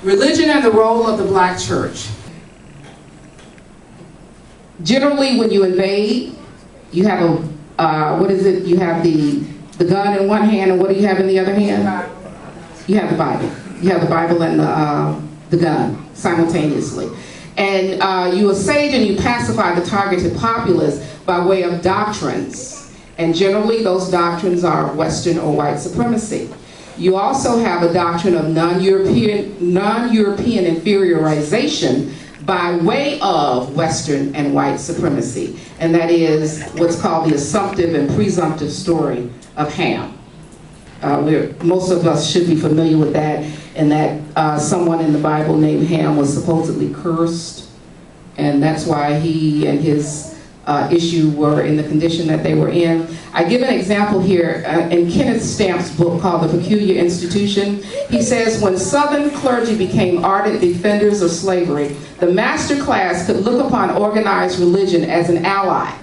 Religion and the role of the black church. Generally, when you invade, you have a, you have the gun in one hand, and what do you have in the other hand? You have the Bible. You have the Bible and the gun simultaneously. And you assuage and you pacify the targeted populace by way of doctrines. And generally, those doctrines are Western or white supremacy. You also have a doctrine of non-European inferiorization by way of Western and white supremacy. And that is what's called the assumptive and presumptive story of Ham. Most of us should be familiar with that, and that someone in the Bible named Ham was supposedly cursed, and that's why he and his issue were in the condition that they were in. I give an example here in Kenneth Stamp's book called The Peculiar Institution. He says, when Southern clergy became ardent defenders of slavery, the master class could look upon organized religion as an ally.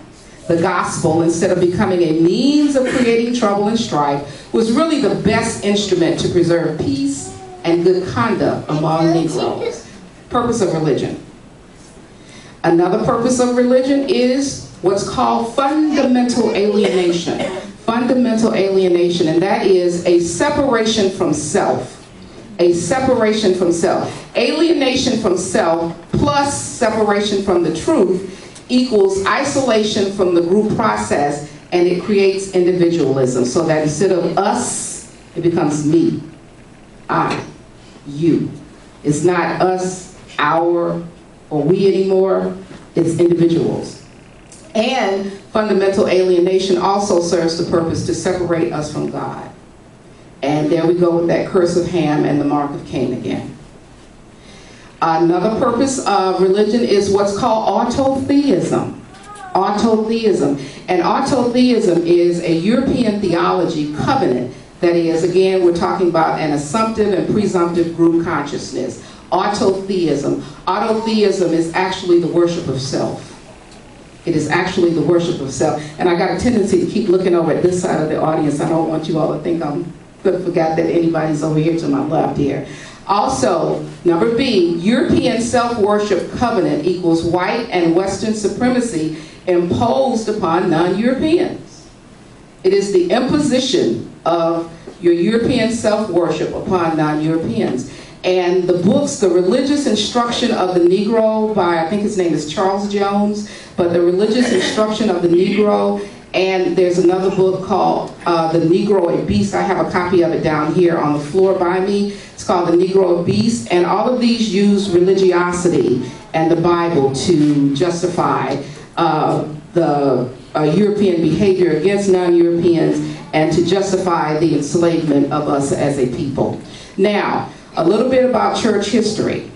The gospel, instead of becoming a means of creating trouble and strife, was really the best instrument to preserve peace and good conduct among Negroes. Purpose of religion. Another purpose of religion is what's called fundamental alienation. Fundamental alienation, and that is a separation from self. A separation from self. Alienation from self plus separation from the truth equals isolation from the group process, and it creates individualism, so that instead of us, it becomes me, I, you. It's not us, our, or we anymore, it's individuals. And fundamental alienation also serves the purpose to separate us from God. And there we go with that curse of Ham and the mark of Cain again. Another purpose of religion is what's called autotheism. Autotheism. And autotheism is a European theology covenant. That is, again, we're talking about an assumptive and presumptive group consciousness. autotheism. Autotheism is actually the worship of self. It is actually the worship of self. And I got a tendency to keep looking over at this side of the audience. I don't want you all to think I forgot that anybody's over here to my left here. Also, number B, European self-worship covenant equals white and Western supremacy imposed upon non-Europeans. It is the imposition of your European self-worship upon non-Europeans. And the books, The Religious Instruction of the Negro by, I think his name is Charles Jones, but The Religious Instruction of the Negro, and there's another book called The Negro a Beast. I have a copy of it down here on the floor by me. It's called The Negro a Beast, and all of these use religiosity and the Bible to justify the European behavior against non-Europeans and to justify the enslavement of us as a people. Now, a little bit about church history.